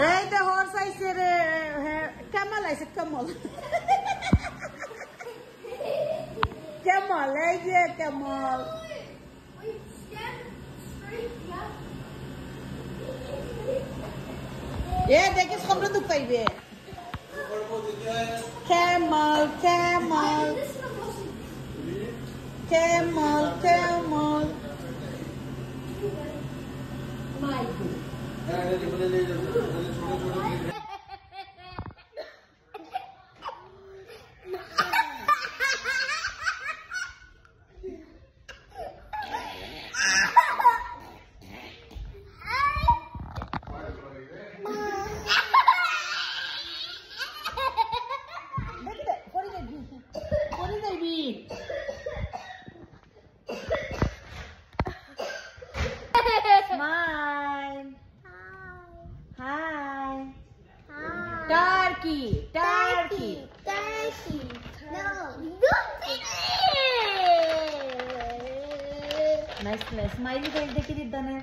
এই যে হর্স আইছে রে কামাল আইছে কামাল কামাল এই যে কামাল এ দেখে সবরে দুঃখ পাইবে Kamal Kamal Kamal Kamal Smile. Hi. Turkey. Turkey. Turkey. No. Nice. Smiley face देखिए दिद्दाने.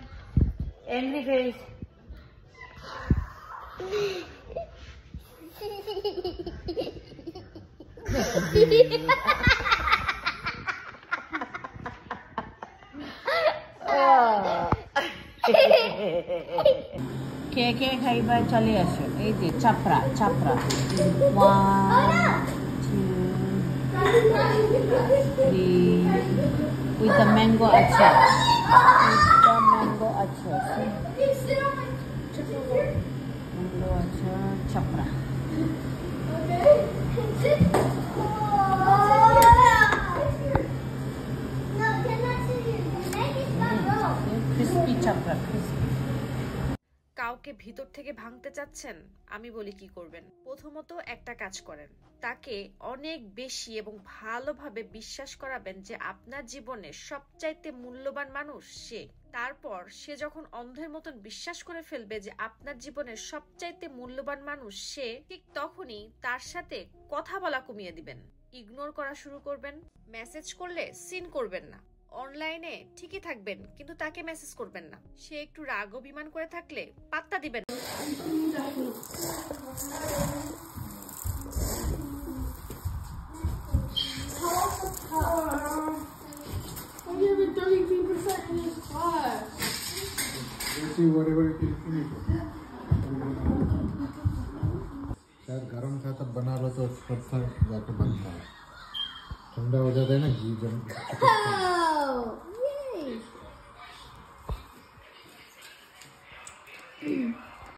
Angry face. কে কে খাইবা চলে আসো এই যে চাপড়া চাপড়া 1 2 3 with the mango achar mango achar chapra crispy chapra crispy কাউকে ভিতর থেকে ভাঙতে চাচ্ছেন আমি বলি কি করবেন প্রথমত একটা কাজ করেন তাকে অনেক বেশি এবং ভালোভাবে বিশ্বাস করাবেন যে আপনার জীবনে সবচাইতে মূল্যবান মানুষ সে তারপর সে যখন অন্ধের মতন বিশ্বাস করে ফেলবে যে আপনার জীবনের সবচাইতে মূল্যবান মানুষ সে ঠিক তখনই তার সাথে কথা বলা কমিয়ে দিবেন ইগনোর করা শুরু করবেন মেসেজ করলে সিন করবেন না অনলাইনে ঠিকই থাকবেন কিন্তু তাকে মেসেজ করবেন না সে একটু রাগ অভিমান করে থাকলে পাত্তা দিবেন शायद गर्म था तब बना लो तो पत्थर जाके बनता है ठंडा हो जाता है ना घी जम Oh, yay!